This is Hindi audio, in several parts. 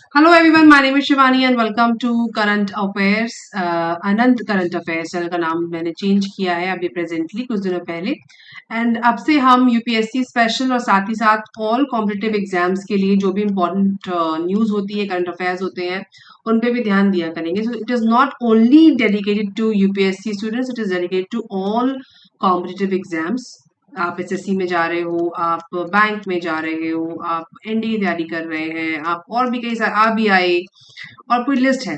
Hello everyone, my name is Shivani and welcome to Current Affairs. Anant current affairs channel का नाम मैंने चेंज किया है अभी प्रेजेंटली कुछ दिनों पहले। एंड अब से हम यूपीएससी स्पेशल और साथ ही साथ ऑल कॉम्पिटिटिव एग्जाम्स के लिए जो भी इम्पोर्टेंट न्यूज होती है, करंट अफेयर्स होते हैं, उन पे भी ध्यान दिया करेंगे। So it is not only dedicated to UPSC students, it is dedicated to all competitive exams. आप एसएससी में जा रहे हो, आप बैंक में जा रहे हो, आप एनडीए तैयारी कर रहे हैं, आप और भी कई सारे आरबीआई और पूरी लिस्ट है।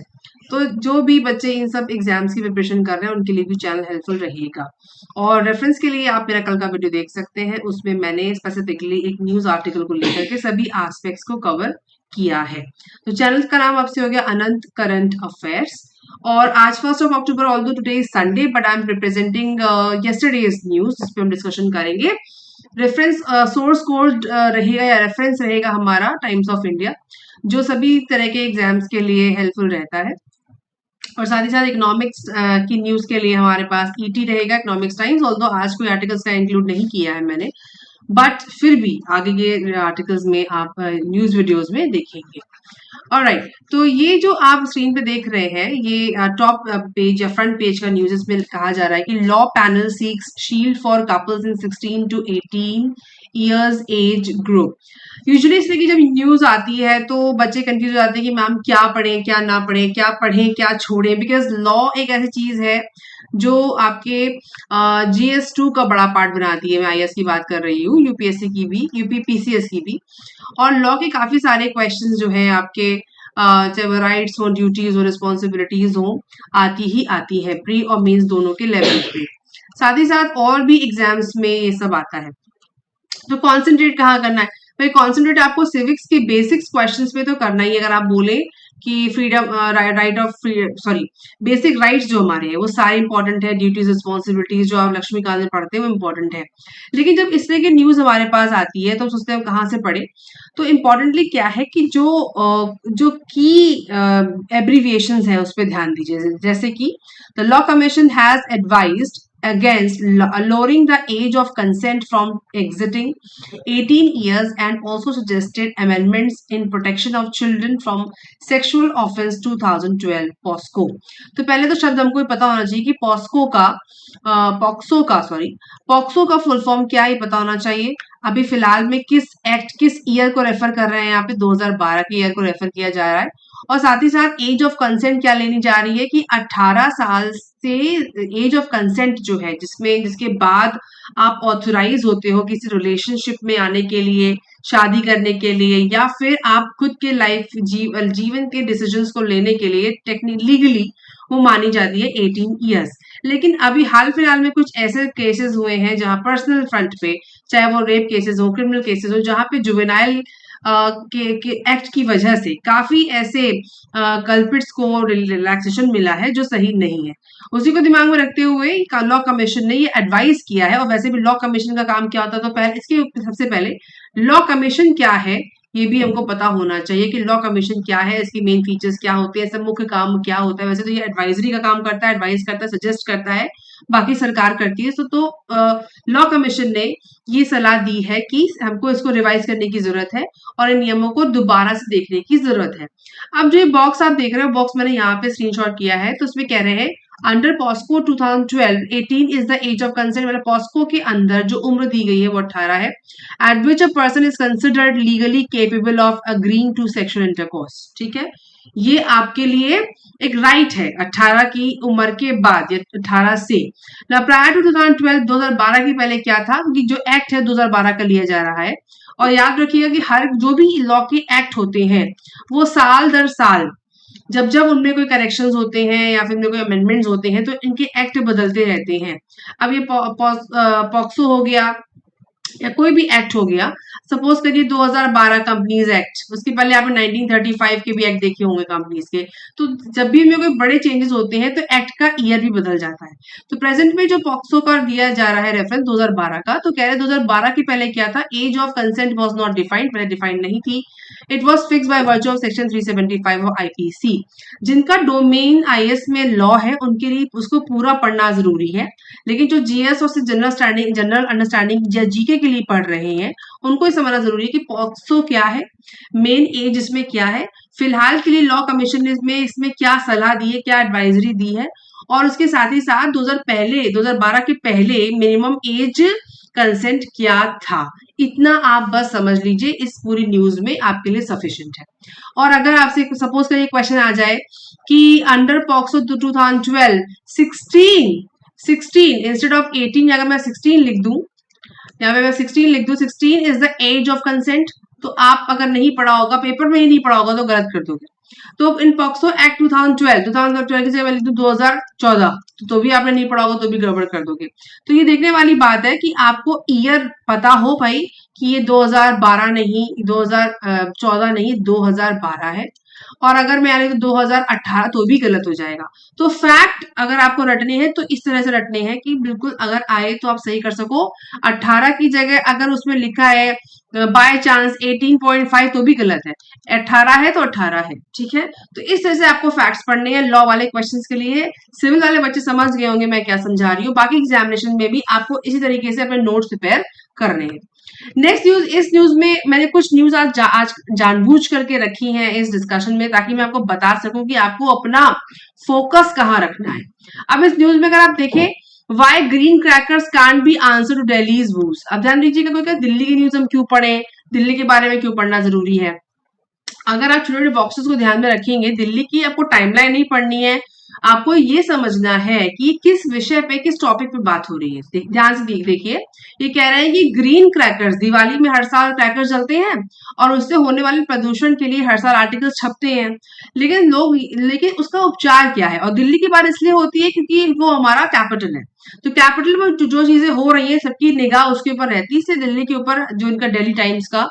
तो जो भी बच्चे इन सब एग्जाम्स की प्रिपरेशन कर रहे हैं उनके लिए भी चैनल हेल्पफुल रहेगा। और रेफरेंस के लिए आप मेरा कल का वीडियो देख सकते हैं, उसमें मैंने स्पेसिफिकली एक न्यूज आर्टिकल को लेकर के सभी एस्पेक्ट्स को कवर किया है। तो चैनल का नाम आपसे हो गया अनंत करंट अफेयर्स। और आज 1 October, although today is Sunday, but I am representing yesterday's news, जिस पे हम डिस्कशन करेंगे। रेफरेंस सोर्स कोड रहेगा या रेफरेंस रहेगा हमारा टाइम्स ऑफ इंडिया, जो सभी तरह के एग्जाम्स के लिए हेल्पफुल रहता है। और साथ ही साथ इकोनॉमिक्स की न्यूज के लिए हमारे पास ईटी रहेगा, इकोनॉमिक्स टाइम्स। ऑल्दो आज कोई आर्टिकल्स का इंक्लूड नहीं किया है मैंने, बट फिर भी आगे के आर्टिकल्स में आप न्यूज वीडियोस में देखेंगे। ऑलराइट, तो ये जो आप स्क्रीन पे देख रहे हैं, ये टॉप पेज या फ्रंट पेज का न्यूज, इसमें कहा जा रहा है कि law panel seeks shield for couples in 16 to 18 years age group. Usually इस तरह की जब न्यूज आती है तो बच्चे कंफ्यूज हो जाते हैं कि मैम क्या पढ़ें क्या ना पढ़ें, क्या पढ़ें क्या छोड़ें, बिकॉज लॉ एक ऐसी चीज है जो आपके जीएस 2 का बड़ा पार्ट बनाती है। मैं आईएएस की बात कर रही हूँ, यूपीएससी की भी, यूपीपीसीएस की भी। और लॉ के काफी सारे क्वेश्चंस जो है आपके, चाहे वो राइट्स हो, ड्यूटीज हो, रिस्पॉन्सिबिलिटीज हो, आती है प्री और मेंस दोनों के लेवल पे। साथ ही साथ और भी एग्जाम्स में ये सब आता है। तो कॉन्सेंट्रेट कहाँ करना है भाई? कॉन्सेंट्रेट आपको सिविक्स के बेसिक्स क्वेश्चंस पे तो करना ही है। अगर आप बोले कि freedom, right of sorry, basic rights जो हमारे हैं वो सारे इंपॉर्टेंट है, ड्यूटीज रिस्पॉन्सिबिलिटीज जो आप लक्ष्मीकांत में पढ़ते हैं वो इंपॉर्टेंट है। लेकिन जब इस तरह की न्यूज हमारे पास आती है तो हम सोचते हैं कहाँ से पढ़े। तो इम्पोर्टेंटली क्या है कि जो की एब्रीविएशंस है उस पर ध्यान दीजिए। जैसे कि the law commission has advised against lowering the age of consent from exiting 18 years and also suggested amendments in protection of children from sexual offense 2012 POSCO। तो पहले तो शब्द हमको पता होना चाहिए कि पॉक्सो का फुल फॉर्म क्या है, पता होना चाहिए। अभी फिलहाल में किस एक्ट, किस ईयर को रेफर कर रहे हैं, यहाँ पे 2012 के ईयर को रेफर किया जा रहा है। और साथ ही साथ एज ऑफ कंसेंट क्या लेनी जा रही है कि 18 साल से एज ऑफ कंसेंट जो है, जिसके बाद आप ऑथोराइज होते हो किसी रिलेशनशिप में आने के लिए, शादी करने के लिए, या फिर आप खुद के जीवन के डिसीजंस को लेने के लिए लीगली वो मानी जाती है 18 इयर्स। लेकिन अभी हाल फिलहाल में कुछ ऐसे केसेस हुए हैं जहां पर्सनल फ्रंट पे, चाहे वो रेप केसेस हो, क्रिमिनल केसेस हो, जहां पे जुवेनाइल के एक्ट की वजह से काफी ऐसे कल्पिट्स को रिलैक्सेशन मिला है जो सही नहीं है। उसी को दिमाग में रखते हुए लॉ कमीशन ने ये एडवाइस किया है। और वैसे भी लॉ कमीशन का काम क्या होता है, तो पहले इसके सबसे पहले लॉ कमीशन क्या है ये भी हमको पता होना चाहिए कि लॉ कमीशन क्या है, इसकी मेन फीचर्स क्या होते हैं, सब मुख्य काम क्या होता है। वैसे तो ये एडवाइजरी का काम करता है, एडवाइस करता है, सजेस्ट करता है, बाकी सरकार करती है। तो लॉ कमीशन ने ये सलाह दी है कि हमको इसको रिवाइज करने की जरूरत है और इन नियमों को दोबारा से देखने की जरूरत है। अब जो ये बॉक्स आप देख रहे हो, बॉक्स मैंने यहाँ पे स्क्रीनशॉट किया है, तो उसमें कह रहे हैं under POCSO 2012 18 is the age of consent. मतलब पॉस्को के अंदर जो उम्र दी गई है वो 18 है। At which a person is considered legally capable of agreeing to sexual intercourse. ठीक है, ये आपके लिए एक राइट है 18 की उम्र के बाद या 18 से। ना प्रायर टू 2012 के पहले क्या था, क्योंकि जो एक्ट है 2012 का लिया जा रहा है। और याद रखिएगा कि हर जो भी लॉ के एक्ट होते हैं वो साल दर साल जब जब उनमें कोई करेक्शंस होते हैं या फिर उनमें कोई अमेंडमेंट्स होते हैं तो इनके एक्ट बदलते रहते हैं। अब ये पॉक्सो हो गया या कोई भी एक्ट हो गया, सपोज करिए 2012 कंपनीज एक्ट, उसके पहले आपने 1935 के भी एक्ट देखे होंगे कंपनीज के। तो जब भी इनमें कोई बड़े चेंजेस होते हैं तो एक्ट का ईयर भी बदल जाता है। तो प्रेजेंट में जो पॉक्सो का दिया जा रहा है रेफरेंस 2012 का, तो कह रहे 2012 के पहले क्या था, age of consent was not defined, पहले डिफाइंड नहीं थी। It was fix by virtue of section 375 of IPC. जिनका डोमेन आईएएस में लॉ है उनके लिए उसको पूरा पढ़ना जरूरी है। लेकिन जो जीएस और जनरल अंडरस्टैंडिंग या जीके के लिए पढ़ रहे हैं उनको ये समझना जरूरी है कि पॉक्सो क्या है, मेन एज इसमें क्या है, फिलहाल के लिए लॉ कमीशन ने इसमें क्या सलाह दी है, क्या एडवाइजरी दी है, और उसके साथ ही साथ 2012 के पहले मिनिमम एज कंसेंट क्या था। इतना आप बस समझ लीजिए, इस पूरी न्यूज में आपके लिए सफिशिएंट है। और अगर आपसे सपोज करिए क्वेश्चन आ जाए कि अंडर पॉक्सो 2012 16 इंस्टेड ऑफ 18, अगर मैं 16 लिख दूं, यहाँ पे मैं 16 लिख दूं, 16 is the age of consent, तो आप अगर नहीं पढ़ा होगा, पेपर में ही नहीं पढ़ा होगा तो गलत कर दोगे। तो इन पॉक्सो एक्ट 2012 की जगह मैं लिख दूं 2014, तो भी आपने नहीं पढ़ा होगा तो भी गड़बड़ कर दोगे। तो ये देखने वाली बात है कि आपको ईयर पता हो भाई कि ये 2012 नहीं, 2014 नहीं, 2012 है। और अगर मैं आने 2018 तो भी गलत हो जाएगा। तो फैक्ट अगर आपको रटने हैं तो इस तरह से रटने हैं कि बिल्कुल अगर आए तो आप सही कर सको। 18 की जगह अगर उसमें लिखा है बाय चांस 18.5 तो भी गलत है, 18 है तो 18 है, ठीक है। तो इस तरह से आपको फैक्ट्स पढ़ने हैं लॉ वाले क्वेश्चंस के लिए। सिविल वाले बच्चे समझ गए होंगे मैं क्या समझा रही हूँ, बाकी एग्जामिनेशन में भी आपको इसी तरीके से अपने नोट्स प्रिपेयर करने हैं। नेक्स्ट न्यूज, इस न्यूज में मैंने कुछ न्यूज आज जानबूझ करके रखी हैं इस डिस्कशन में, ताकि मैं आपको बता सकूं कि आपको अपना फोकस कहाँ रखना है। अब इस न्यूज में अगर आप देखें, why green crackers can't be answer to Delhi's woes. अब ध्यान दीजिएगा, कोई क्या दिल्ली की न्यूज हम क्यों पढ़ें, दिल्ली के बारे में क्यों पढ़ना जरूरी है। अगर आप छोटे छोटे बॉक्सेस को ध्यान में रखेंगे, दिल्ली की आपको टाइमलाइन नहीं पढ़नी है, आपको ये समझना है कि किस विषय पे, किस टॉपिक पे बात हो रही है। ध्यान से देखिए, ये कह रहे हैं कि ग्रीन क्रैकर्स, दिवाली में हर साल क्रैकर्स जलते हैं और उससे होने वाले प्रदूषण के लिए हर साल आर्टिकल्स छपते हैं, लेकिन उसका उपचार क्या है। और दिल्ली की बात इसलिए होती है क्योंकि वो हमारा कैपिटल है, तो कैपिटल में जो चीजें हो रही है सबकी निगाह उसके ऊपर रहती है। इसलिए दिल्ली के ऊपर जो इनका डेली टाइम्स का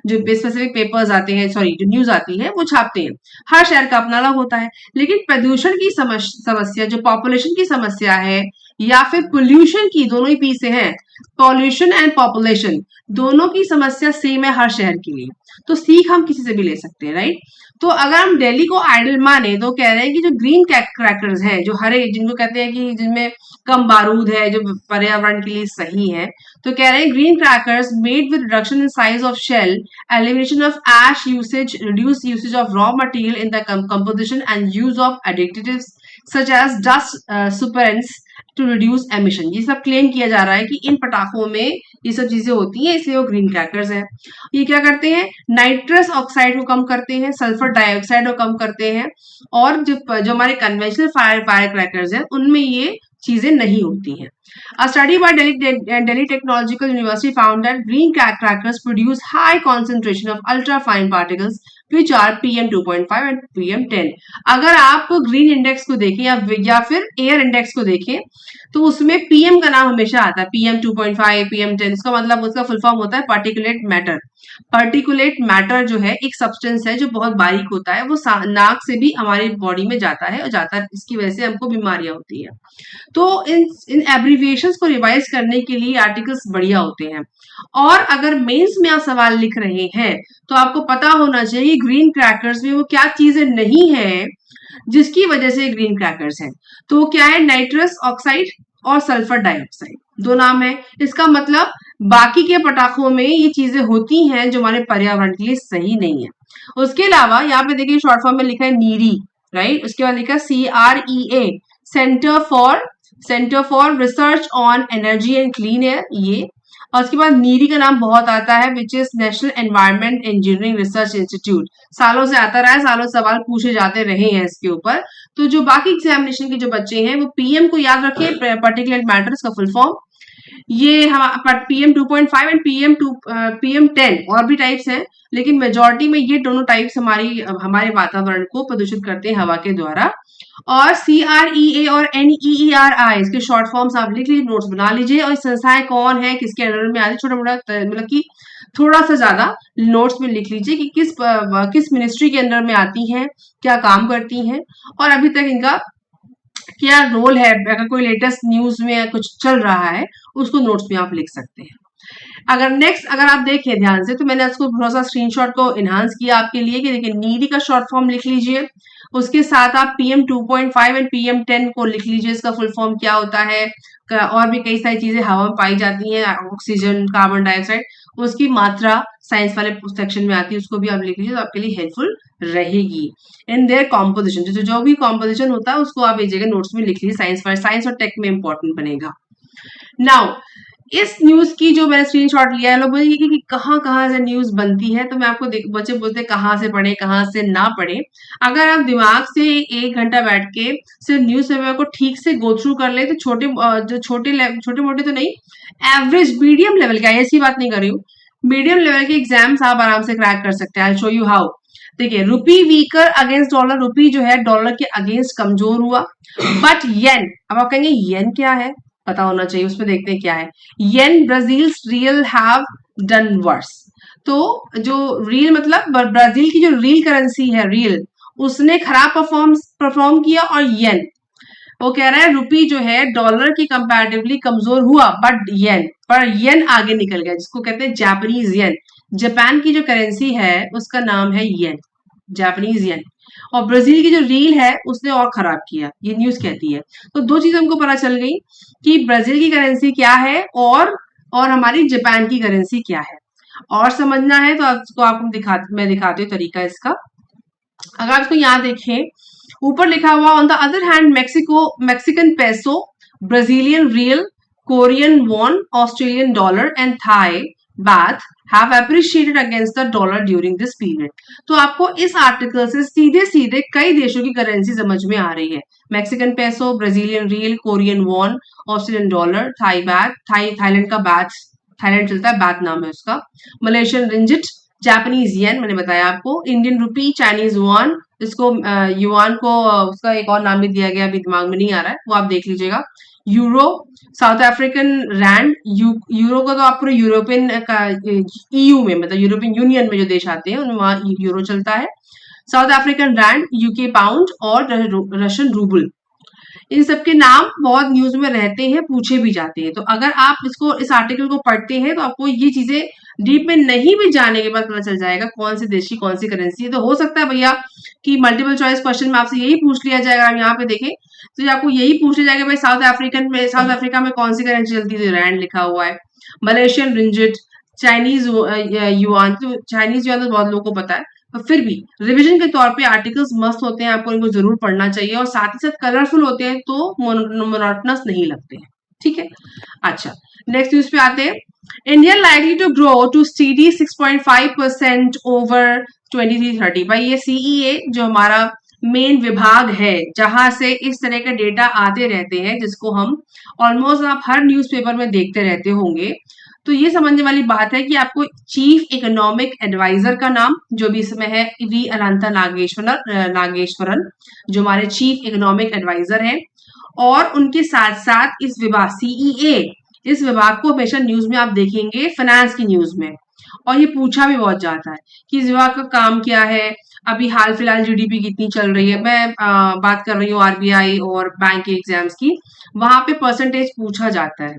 जो स्पेसिफिक पेपर्स आते हैं, सॉरी जो न्यूज आती है वो छापते हैं। हर शहर का अपना अलग होता है, लेकिन प्रदूषण की समस्या, जो पॉपुलेशन की समस्या है या फिर पोल्यूशन की, दोनों ही पी से हैं, पॉल्यूशन एंड पॉपुलेशन दोनों की समस्या सेम है हर शहर के लिए। तो सीख हम किसी से भी ले सकते हैं, राइट। तो अगर हम दिल्ली को आइडल माने तो कह रहे हैं कि जो ग्रीन क्रैकर्स हैं, जो हरे, जिनको कहते हैं कि जिनमें कम बारूद है, जो पर्यावरण के लिए सही है, तो कह रहे हैं green crackers made with reduction in size of shell, elimination of ash usage, reduced usage of raw material in the composition and use of additives such as dust superants to reduce emission। ये सब क्लेम किया जा रहा है कि इन पटाखों में ये सब चीजें होती हैं, इसलिए वो ग्रीन क्रैकर्स हैं। ये क्या करते हैं, नाइट्रस ऑक्साइड को कम करते हैं, सल्फर डाइऑक्साइड को कम करते हैं, और जो हमारे कन्वेंशनल फायर क्रैकर्स हैं उनमें ये चीजें नहीं होती हैं। A study by Delhi Technological University found that green crackers produce high concentration of ultrafine particles which are PM2.5 and PM10। अगर आप ग्रीन इंडेक्स को देखें या फिर एयर इंडेक्स को देखें तो उसमें पीएम का नाम हमेशा आता है, PM2.5, PM10। इसका मतलब उसका फुल फॉर्म होता है पार्टिकुलेट मैटर। पार्टिकुलेट मैटर जो है एक सब्सटेंस है जो बहुत बारीक होता है, वो नाक से भी हमारी बॉडी में जाता है और जाता है, इसकी वजह से हमको बीमारियां होती है। तो इन एब्रीविएशंस को रिवाइज करने के लिए आर्टिकल्स बढ़िया होते हैं। और अगर मेंस में आप सवाल लिख रहे हैं तो आपको पता होना चाहिए ग्रीन क्रैकर्स में वो क्या चीजें नहीं है जिसकी वजह से ग्रीन क्रैकर्स हैं। तो वो क्या है, नाइट्रस ऑक्साइड और सल्फर डाइऑक्साइड, दो नाम है। इसका मतलब बाकी के पटाखों में ये चीजें होती हैं जो हमारे पर्यावरण के लिए सही नहीं है। उसके अलावा यहाँ पे देखिए शॉर्ट फॉर्म में लिखा है नीरी, राइट। उसके बाद लिखा है CREA, centre for research on energy and clean air, ये। और उसके बाद नीरी का नाम बहुत आता है, which is national environment engineering research institute. सालों से आता रहा है, सालों सवाल पूछे जाते रहे हैं इसके ऊपर। तो जो बाकी एग्जामिनेशन के जो बच्चे हैं वो पीएम को याद रखें, पर्टिकुलर मैटर्स का फुल फॉर्म। ये हम PM2.5 एंड PM10 और भी टाइप्स हैं, लेकिन मेजोरिटी में ये दोनों टाइप्स हमारे वातावरण को प्रदूषित करते हैं हवा के द्वारा। और CREA और NEERI इसके शॉर्ट फॉर्म्स आप लिख लीजिए, नोट्स बना लीजिए। और संस्थाएं कौन है, किसके अंडर में आती है, छोटा मोटा मतलब कि थोड़ा सा ज्यादा नोट्स में लिख लीजिए कि किस मिनिस्ट्री के अंडर में आती हैं, क्या काम करती हैं, और अभी तक इनका क्या रोल है। अगर कोई लेटेस्ट न्यूज में कुछ चल रहा है उसको नोट्स में आप लिख सकते हैं। अगर नेक्स्ट अगर आप देखें ध्यान से, तो मैंने उसको थोड़ा सा स्क्रीनशॉट को इन्हांस किया आपके लिए कि देखिए नीडी का शॉर्ट फॉर्म लिख लीजिए, उसके साथ आप पीएम 2.5 एंड पीएम 10 को लिख लीजिए, इसका फुल फॉर्म क्या होता है। और भी कई सारी चीजें हवा में पाई जाती हैं, ऑक्सीजन, कार्बन डाइऑक्साइड, उसकी मात्रा साइंस वाले सेक्शन में आती है, उसको भी आप लिख लीजिए, तो आपके लिए हेल्पफुल रहेगी। इन देयर कॉम्पोजिशन, जो भी कॉम्पोजिशन होता है उसको आप एक जगह नोट्स में लिख लीजिए, साइंस और टेक में इंपॉर्टेंट बनेगा। नाउ इस न्यूज की जो मैंने स्क्रीनशॉट लिया है, लोग बोलेंगे कि कहाँ कहाँ से न्यूज बनती है, तो मैं आपको बच्चे बोलते हैं कहाँ से पढ़े कहाँ से ना पढ़े। अगर आप दिमाग से 1 घंटा बैठ के सिर्फ न्यूज पेपर को ठीक से गो थ्रू कर ले, तो जो छोटे मोटे तो नहीं, एवरेज मीडियम लेवल का, ऐसी बात नहीं कर रही हूँ, मीडियम लेवल के एग्जाम्स आप आराम से क्रैक कर सकते हैं। I show you how. देखिए रुपी वीकर अगेंस्ट डॉलर, रुपी जो है डॉलर के अगेंस्ट कमजोर हुआ, बट येन, अब आप कहेंगे येन क्या है, पता होना चाहिए, उसमें देखते हैं क्या है। येन ब्राजील्स रियल हैव डन वर्स। तो जो रियल मतलब ब्राजील की जो रियल करेंसी है, रियल, उसने खराब परफॉर्म किया, और येन, वो कह रहा है रुपी जो है डॉलर की कंपैरेटिवली कमजोर हुआ, बट येन आगे निकल गया, जिसको कहते हैं जापानीज येन। जापान की जो करेंसी है उसका नाम है येन, जापानीज येन। और ब्राजील की जो रील है उसने और खराब किया, ये न्यूज कहती है। तो दो चीजें हमको पता चल गई कि ब्राजील की करेंसी क्या है, और हमारी जापान की करेंसी क्या है। और समझना है तो मैं दिखाती हूँ तरीका इसका। अगर आप इसको यहाँ देखें, ऊपर लिखा हुआ on the other hand Mexican peso, Brazilian real, Korean won, Australian dollar and Thai baht have appreciated against the dollar during this period. तो आपको इस आर्टिकल से सीधे सीधे कई देशों की करेंसी समझ में आ रही है। Mexican peso, Brazilian real, Korean won, Australian dollar, Thailand का बाथ, थाईलैंड चलता है, बाथ नाम है उसका, मलेशियन रिंजिट, जापानीज येन मैंने बताया आपको, इंडियन रुपी, चाइनीज युआन, इसको युआन को उसका एक और नाम भी दिया गया, अभी दिमाग में नहीं आ रहा है, वो आप देख लीजिएगा। Euro, South African rand, euro को तो आप पूरे यूरोपियन का ईयू में, मतलब यूरोपियन यूनियन में जो देश आते हैं उनमें वहां यूरो चलता है। South African rand, UK pound और रशियन रूबल, इन सबके नाम बहुत न्यूज में रहते हैं, पूछे भी जाते हैं। तो अगर आप इस आर्टिकल को पढ़ते हैं तो आपको ये चीजें डीप में नहीं भी जाने के बाद पता चल जाएगा कौन सी देश की कौन सी करेंसी है। तो हो सकता है भैया कि मल्टीपल चॉइस क्वेश्चन में आपसे यही पूछ लिया जाएगा, हम यहाँ पे देखें तो आपको यही पूछ लिया जाएगा भाई साउथ अफ्रीका में कौन सी करेंसी चलती है, रैंड लिखा हुआ है, मलेशियन रिंजिट, चाइनीज युआन, तो चाइनीज युआन तो बहुत लोगों को पता है, पर फिर भी रिवीजन के तौर पे आर्टिकल्स मस्त होते हैं, आपको इनको जरूर पढ़ना चाहिए, और साथ ही साथ कलरफुल होते हैं तो मोनोटोनस नहीं लगते हैं। ठीक है, अच्छा नेक्स्ट न्यूज पे आते हैं। India likely to grow to steady 6.5% over 2330। भाई ये सीईए जो हमारा मेन विभाग है जहां से इस तरह के डेटा आते रहते हैं, जिसको हम ऑलमोस्ट आप हर न्यूज़पेपर में देखते रहते होंगे, तो ये समझने वाली बात है कि आपको चीफ इकोनॉमिक एडवाइजर का नाम जो भी इसमें है, वी अनंता नागेश्वरन, जो हमारे चीफ इकोनॉमिक एडवाइजर हैं, और उनके साथ साथ इस विभाग सीईए, इस विभाग को हमेशा न्यूज में आप देखेंगे, फाइनेंस की न्यूज में, और ये पूछा भी बहुत जाता है कि इस विभाग का काम क्या है। अभी हाल फिलहाल जीडीपी कितनी चल रही है, मैं बात कर रही हूँ आरबीआई और बैंक के एग्जाम्स की, वहां पे परसेंटेज पूछा जाता है।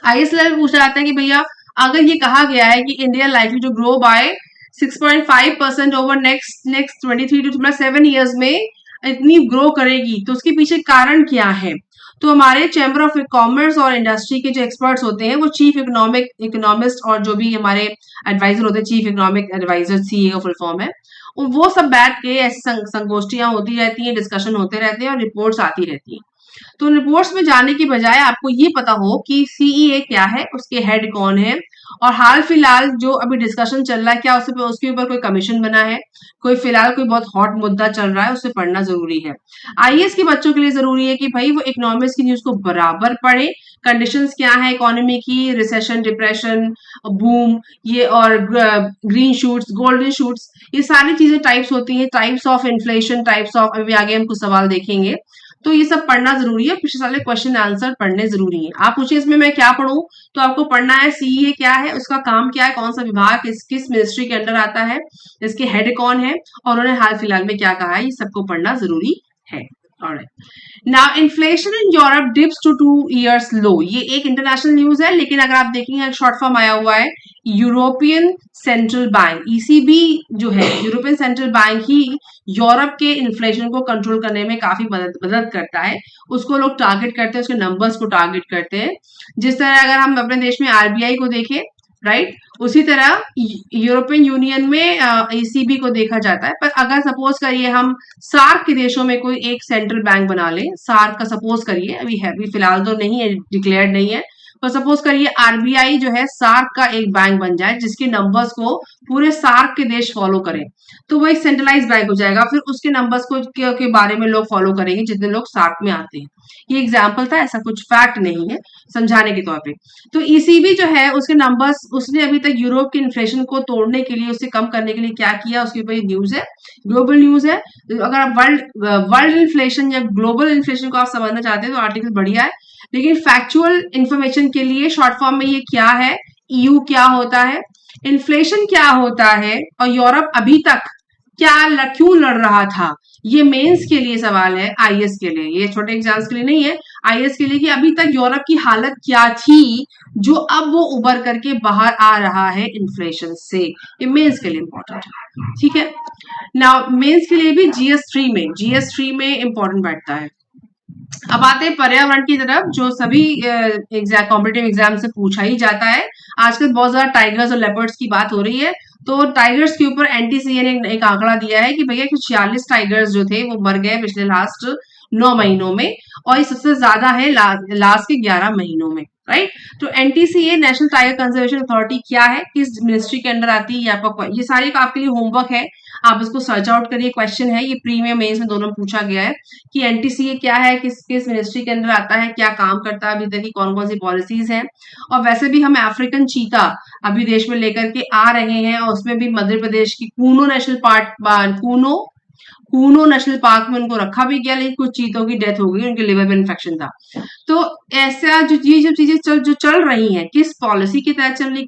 आईएएस लेवल पूछा जाता है कि भैया अगर ये कहा गया है कि India likely to grow by 6.5% over next 23 to 7 years में इतनी ग्रो करेगी, तो उसके पीछे कारण क्या है। तो हमारे चैम्बर ऑफ कॉमर्स और इंडस्ट्री के जो एक्सपर्ट्स होते हैं, वो चीफ इकोनॉमिस्ट और जो भी हमारे एडवाइजर होते हैं, चीफ इकोनॉमिक एडवाइजर सीए का फुल फॉर्म है, वो सब बैठ के ऐसी संगोष्ठियां होती रहती हैं, डिस्कशन होते रहते हैं और रिपोर्ट्स आती रहती हैं। तो रिपोर्ट्स में जाने की बजाय आपको ये पता हो कि सीईए क्या है, उसके हेड कौन है, और हाल फिलहाल जो अभी डिस्कशन चल रहा है क्या उसके ऊपर कोई कमीशन बना है, कोई फिलहाल कोई बहुत हॉट मुद्दा चल रहा है, उसे पढ़ना जरूरी है। आईएएस के बच्चों के लिए जरूरी है कि भाई वो इकोनॉमिक्स की न्यूज को बराबर पढ़े, कंडीशंस क्या है इकोनॉमी की, रिसेशन, डिप्रेशन, बूम, ये और ग्रीन शूट्स, गोल्डन शूट्स, ये सारी चीजें टाइप्स होती हैं, types of inflation, types of, अभी आगे हम कुछ सवाल देखेंगे, तो ये सब पढ़ना जरूरी है। पिछले साल क्वेश्चन आंसर पढ़ने जरूरी है। आप पूछिए इसमें मैं क्या पढ़ूं, तो आपको पढ़ना है सीईए क्या है, उसका काम क्या है, कौन सा विभाग किस मिनिस्ट्री के अंडर आता है, इसके हेड कौन है, और उन्होंने हाल फिलहाल में क्या कहा है, ये सबको पढ़ना जरूरी है। Alright, now inflation in Europe dips to 2 years low. ये एक इंटरनेशनल न्यूज है, लेकिन अगर आप देखेंगे शॉर्ट फॉर्म आया हुआ है यूरोपियन सेंट्रल बैंक, ईसीबी जो है यूरोपियन सेंट्रल बैंक ही यूरोप के इन्फ्लेशन को कंट्रोल करने में काफी मदद करता है। उसको लोग टारगेट करते हैं, उसके नंबर्स को टारगेट करते हैं। जिस तरह अगर हम अपने देश में आरबीआई को देखें, राइट, उसी तरह यूरोपियन यूनियन में ईसीबी को देखा जाता है। पर अगर सपोज करिए हम सार्क के देशों में कोई एक सेंट्रल बैंक बना लें, सार्क का सपोज करिए, अभी फिलहाल तो नहीं है, डिक्लेयर्ड नहीं है, पर सपोज करिए आरबीआई जो है सार्क का एक बैंक बन जाए जिसके नंबर्स को पूरे सार्क के देश फॉलो करें, तो वो एक सेंट्रलाइज बैंक हो जाएगा। फिर उसके नंबर्स के बारे में लोग फॉलो करेंगे जितने लोग सार्क में आते हैं। ये एग्जाम्पल था, ऐसा कुछ फैक्ट नहीं है, समझाने के तौर पे। तो ईसीबी जो है उसके नंबर्स, उसने अभी तक यूरोप के इन्फ्लेशन को तोड़ने के लिए, उससे कम करने के लिए क्या किया, उसके ऊपर न्यूज है, ग्लोबल न्यूज है। अगर आप वर्ल्ड इन्फ्लेशन या ग्लोबल इन्फ्लेशन को आप समझना चाहते हैं तो आर्टिकल बढ़िया है, लेकिन फैक्चुअल इंफॉर्मेशन के लिए शॉर्ट फॉर्म में ये क्या है, ईयू क्या होता है, इन्फ्लेशन क्या होता है, और यूरोप अभी तक क्यों लड़ रहा था, ये मेंस के लिए सवाल है, आईएएस के लिए, ये छोटे एग्जाम्स के लिए नहीं है, आईएएस के लिए, कि अभी तक यूरोप की हालत क्या थी जो अब वो उभर करके बाहर आ रहा है इन्फ्लेशन से। ये मेंस के लिए इंपॉर्टेंट है, ठीक है। नाउ मेंस के लिए भी जीएस3 में इंपॉर्टेंट बैठता है। अब आते हैं पर्यावरण की तरफ, जो सभी कॉम्पिटेटिव एग्जाम से पूछा ही जाता है। आजकल बहुत ज्यादा टाइगर्स और लेपर्ड्स की बात हो रही है, तो टाइगर्स के ऊपर एनटीसीए ने एक आंकड़ा दिया है कि भैया कुछ 46 टाइगर्स जो थे वो मर गए पिछले लास्ट 9 महीनों में, और ये सबसे ज्यादा है लास्ट के 11 महीनों में, राइट। तो NTCA national tiger conservation authority क्या है, किस मिनिस्ट्री के अंडर आती है, ये सारे का आपके लिए होमवर्क है, आप इसको सर्च आउट करिए। क्वेश्चन है ये, प्री में मेंस में दोनों में पूछा गया है कि एनटीसीए क्या है, किस मिनिस्ट्री के अंदर आता है, क्या काम करता है, अभी तक की कौन कौन सी पॉलिसीज हैं। और वैसे भी हम अफ्रीकन चीता अभी देश में लेकर के आ रहे हैं, और उसमें भी मध्य प्रदेश की कूनो नेशनल पार्क में उनको रखा भी गया, लेकिन कुछ चीतों की डेथ हो गई, उनके लिवर में इन्फेक्शन था। तो ऐसा जो चीजें चल रही हैं, किस पॉलिसी के तहत चल रही,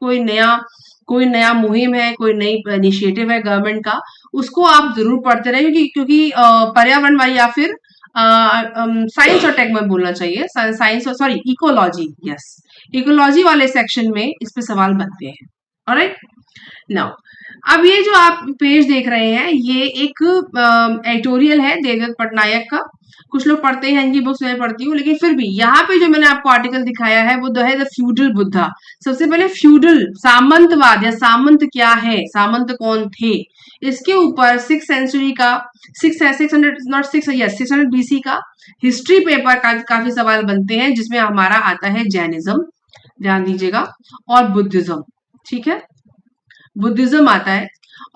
कोई नया मुहिम है, कोई नई इनिशिएटिव है गवर्नमेंट का, उसको आप जरूर पढ़ते रहे, क्योंकि पर्यावरण वाली या फिर साइंस और टेक में बोलना चाहिए, साइंस और सॉरी इकोलॉजी, यस, इकोलॉजी वाले सेक्शन में इस पे सवाल बनते हैं। ऑलराइट, नाउ अब ये जो आप पेज देख रहे हैं, ये एक एडिटोरियल है देवदत्त पटनायक का। कुछ लोग पढ़ते हैं, इनकी बुक्स मैं पढ़ती हूँ, लेकिन फिर भी यहाँ पे जो मैंने आपको आर्टिकल दिखाया है वो है द फ्यूडल बुद्धा। सबसे पहले फ्यूडल सामंतवाद या सामंत क्या है, सामंत कौन थे, इसके ऊपर 6th सेंचुरी का 600 बीसी का हिस्ट्री पेपर का काफी सवाल बनते हैं, जिसमें हमारा आता है जैनिज्म, ध्यान दीजिएगा, और बुद्धिज्म, ठीक है, बुद्धिज्म आता है।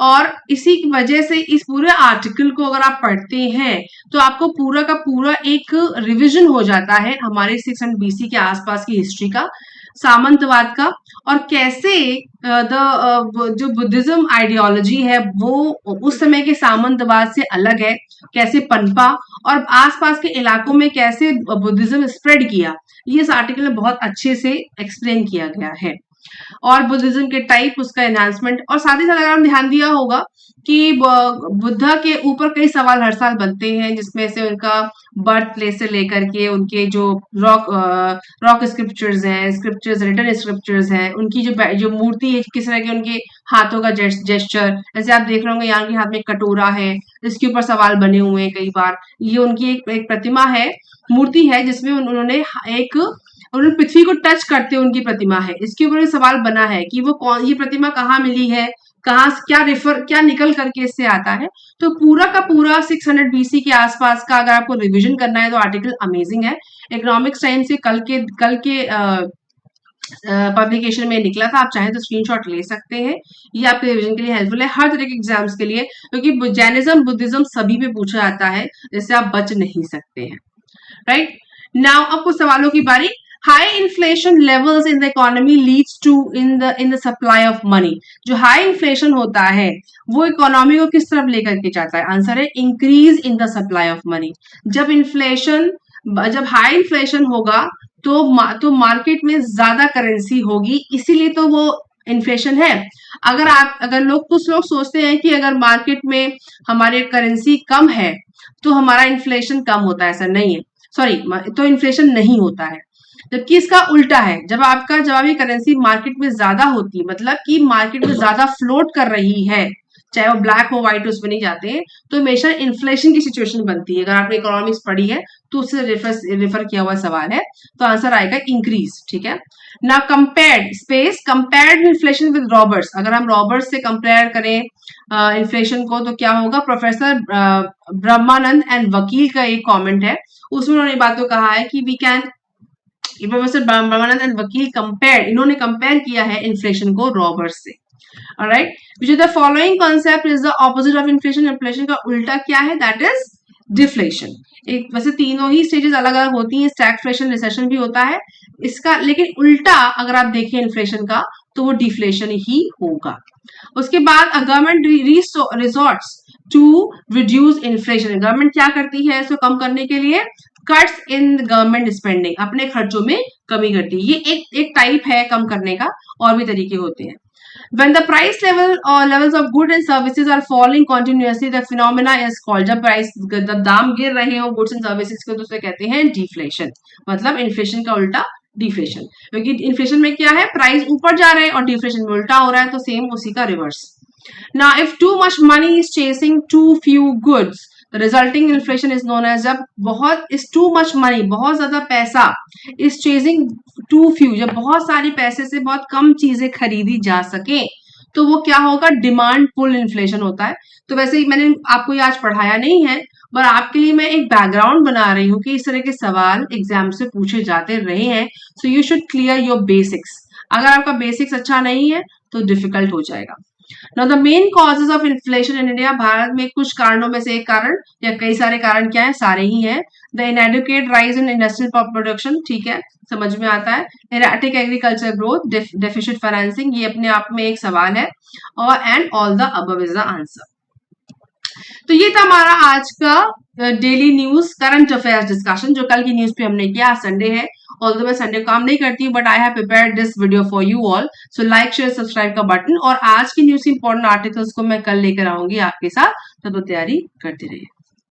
और इसी की वजह से इस पूरे आर्टिकल को अगर आप पढ़ते हैं तो आपको पूरा का पूरा एक रिवीजन हो जाता है हमारे 600 बीसी के आसपास की हिस्ट्री का, सामंतवाद का, और कैसे जो बुद्धिज्म आइडियोलॉजी है वो उस समय के सामंतवाद से अलग है, कैसे पनपा, और आसपास के इलाकों में कैसे बुद्धिज्म स्प्रेड किया, ये इस आर्टिकल में बहुत अच्छे से एक्सप्लेन किया गया है। और बुद्धिज्म के टाइप, उसका एनहांसमेंट, और साथ ही साथ अगर हम ध्यान दिया होगा कि बुद्धा के ऊपर कई सवाल हर साल बनते हैं, जिसमें से उनका बर्थ प्लेस से लेकर के उनके जो रॉक स्क्रिप्चर्स हैं, रिटन स्क्रिप्चर्स हैं, उनकी जो मूर्ति है, किस तरह के उनके हाथों का जेस्चर, जैसे आप देख रहे होंगे यहाँ के हाथ में कटोरा है, इसके ऊपर सवाल बने हुए हैं कई बार। ये उनकी एक प्रतिमा है, मूर्ति है, जिसमें उन्होंने पृथ्वी को टच करते हुए उनकी प्रतिमा है। इसके ऊपर सवाल बना है कि ये प्रतिमा कहाँ मिली है, कहाँ क्या निकल करके इससे आता है। तो पूरा का पूरा 600 बीसी के आसपास का अगर आपको रिवीजन करना है तो आर्टिकल अमेजिंग है। इकोनॉमिक्स टाइम से कल के पब्लिकेशन में निकला था, आप चाहें तो स्क्रीनशॉट ले सकते हैं, ये आपके रिवीजन के लिए हेल्पफुल है, हर तरह के एग्जाम्स के लिए, क्योंकि जैनिज्म बुद्धिज्म सभी पे पूछा जाता है, जिससे आप बच नहीं सकते हैं। राइट, नाउ अब कुछ सवालों की बारी। High inflation levels in the economy leads to in the supply of money. जो हाई इन्फ्लेशन होता है वो इकोनॉमी को किस तरफ लेकर के जाता है, आंसर है increase in the supply of money. जब हाई इन्फ्लेशन होगा तो मार्केट में ज्यादा करेंसी होगी, इसीलिए तो वो इन्फ्लेशन है। अगर कुछ लोग सोचते हैं कि अगर मार्केट में हमारे करेंसी कम है तो हमारा इन्फ्लेशन कम होता है, ऐसा नहीं है, सॉरी, तो इन्फ्लेशन नहीं होता है। जबकि इसका उल्टा है, जब आपकी करेंसी मार्केट में ज्यादा होती है, मतलब कि मार्केट में ज्यादा फ्लोट कर रही है, चाहे वो ब्लैक हो व्हाइट, उसमें नहीं जाते हैं, तो हमेशा इन्फ्लेशन की सिचुएशन बनती है। अगर आपने इकोनॉमिक्स पढ़ी है तो उससे रेफर किया हुआ सवाल है, तो आंसर आएगा इंक्रीज। ठीक है ना, कंपेयर्ड इन्फ्लेशन विद रॉबर्ट्स, अगर हम रॉबर्ट्स से कंपेयर करें इन्फ्लेशन को तो क्या होगा। प्रोफेसर ब्रह्मानंद एंड वकील का एक कमेंट है, उसमें उन्होंने बात को कहा है कि we can, professor Brahmananda and Vakil इन्होंने कंपेयर किया है इन्फ्लेशन को रॉबर्ट्स से। Alright, which is the following concept is the opposite of inflation? Inflation का उल्टा क्या है? That is deflation. एक वैसे तीनों ही स्टेजेस अलग अलग होती हैं, स्टैगफ्लेशन, रिसेशन भी होता है इसका, लेकिन उल्टा अगर आप देखें इन्फ्लेशन का तो वो डिफ्लेशन ही होगा। उसके बाद government resorts to reduce inflation, government क्या करती है इसको कम करने के लिए? कट्स इन गवर्नमेंट स्पेंडिंग, अपने खर्चों में कमी करती है। ये एक टाइप है कम करने का, और भी तरीके होते हैं। When the price levels of goods and services are falling continuously, the phenomena is called, जब दाम गिर रहे हो गुड्स एंड सर्विसेज को, तो उसे कहते हैं डिफ्लेशन, मतलब इन्फ्लेशन का उल्टा डिफ्लेशन। क्योंकि इन्फ्लेशन में क्या है, प्राइस ऊपर जा रहे हैं, और डिफ्लेशन में उल्टा हो रहा है, तो सेम उसी का reverse. Now, if too much money is chasing too few goods, the resulting inflation is known as, जब too much money, बहुत ज्यादा पैसा, is chasing too few, जब बहुत सारी पैसे से बहुत कम चीजें खरीदी जा सके, तो वो क्या होगा? डिमांड पुल इन्फ्लेशन होता है। तो वैसे ही मैंने आपको ये आज पढ़ाया नहीं है, पर आपके लिए मैं एक बैकग्राउंड बना रही हूँ कि इस तरह के सवाल एग्जाम से पूछे जाते रहे हैं। So you should clear your basics. अगर आपका बेसिक्स अच्छा नहीं है तो डिफिकल्ट हो जाएगा। Now the main causes of inflation in India, Bharat में कुछ कारणों में से एक कारण या कई सारे कारण क्या है? सारे ही हैं। The inadequate rise in industrial production, ठीक है, समझ में आता है। Erratic agriculture growth, deficit financing, ये अपने आप में एक सवाल है, और and all the above is the answer। तो ये था हमारा आज का daily news current affairs discussion, जो कल की न्यूज पे हमने किया। संडे है, ऑल्दो मैं संडे काम नहीं करती हूँ, but I have prepared this video for you all. So like share subscribe का बटन, और आज की न्यूज इंपॉर्टेंट आर्टिकल्स को मैं कल लेकर आऊंगी आपके साथ, तब तो तैयारी करते रहिए।